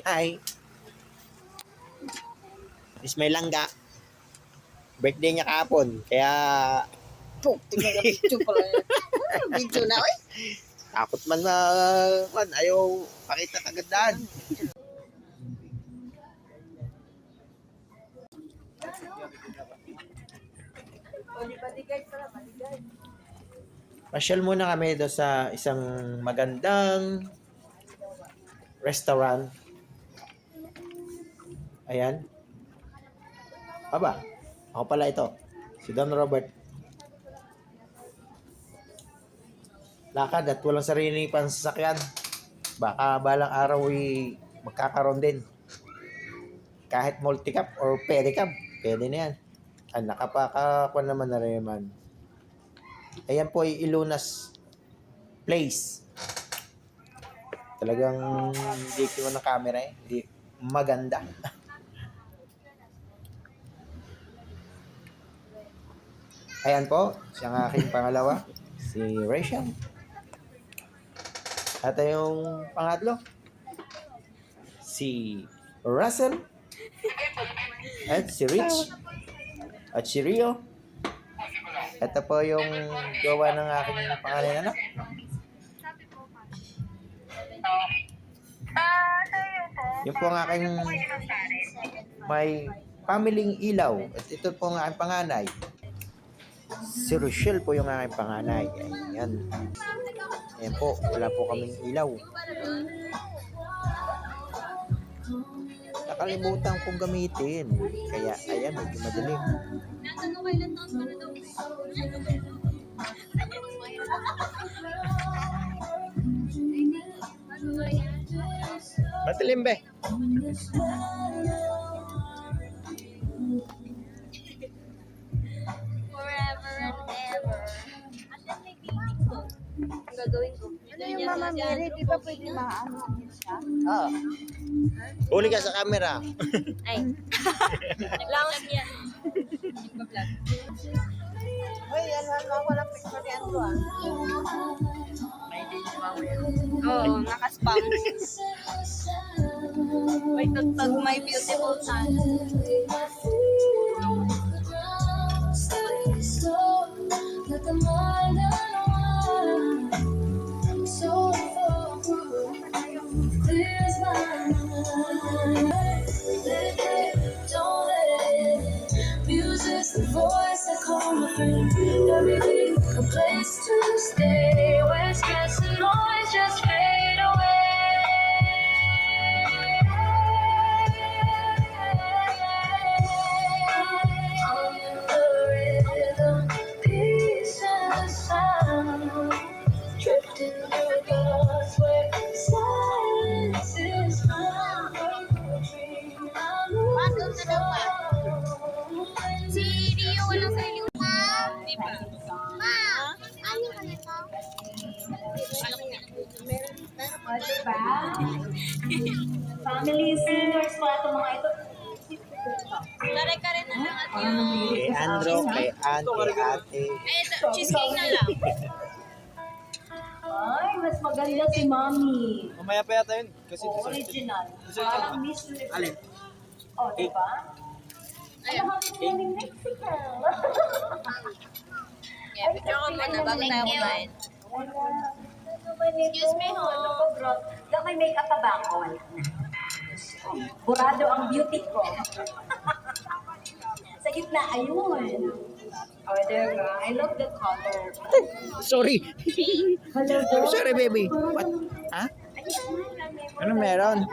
Hi. Is may langga. Birthday niya kahapon. Kaya Tingnan na video pala yan. Video na, oy. takot man na ayaw pakita kagandahan. Pasyal muna kami doon sa isang magandang restaurant. Ayan. Aba, ako pala ito. Si Don Robert. Lakad at walang sarili pang sasakyan. Baka balang araw magkakaroon din. Kahit multi-cab or pedicab, pwede na yan. Nakapakakuha naman na rin naman. Ayan po ay Ilunas Place. Talagang hindi ko ng camera eh. Hindi, maganda. Ayan po, siyang aking pangalawa, si Rachel. At yung pangatlo, si Russell. At si Rich. At si Rio. Ito po yung gawa ng aking pangalan anak. Yung po ang aking may pamilying ilaw. At ito po ang aking panganay. Si Rochelle po yung aking panganay. Ayan. Ayan po, wala po kaming ilaw. Nakalimutan kong gamitin. Kaya, ayan, medyo madilim. Madilim be. Forever and ever. At may meaning ko. Ang gagawin ko. Ano yung Mama Mary? Di ba pwede maano siya? Oo. Huli ka sa camera. Ay. Naglangas niya. Nagpa-vlog. Hoy, walang picture ni Andrew ah. Oo, nakaspam. May tugtog, my beautiful son. Music's the voice that calls my friend. Everything a place to stay where stress and noise just fade away. On the rhythm, peace and sound, drifting through thoughts where silence is found. Si Rio, walang sarili ko. Di ba? Ma, ano ka na to? Diba? Family singers pa ito mga ito. Taray ka rin na at yun. Kay Andrew, kay Auntie, ate. Ay, ito, cheesecake na lang. Ay, mas maganda si Mommy. Mamaya pa yata yun. Kasi Original. Parang Miss Universe. Alin? Oh, diba? Ayun. Ano kami ng Mexican? Yeah, picture ko muna bago tayo kumain. Excuse me, ho. Daw may make-up pa ba ako? Wala na. Burado ang beauty ko. Sa gitna, ayun. Oh, there you go. I love the color. Sorry. Hello, Sorry, baby. What? Ha? Anong meron?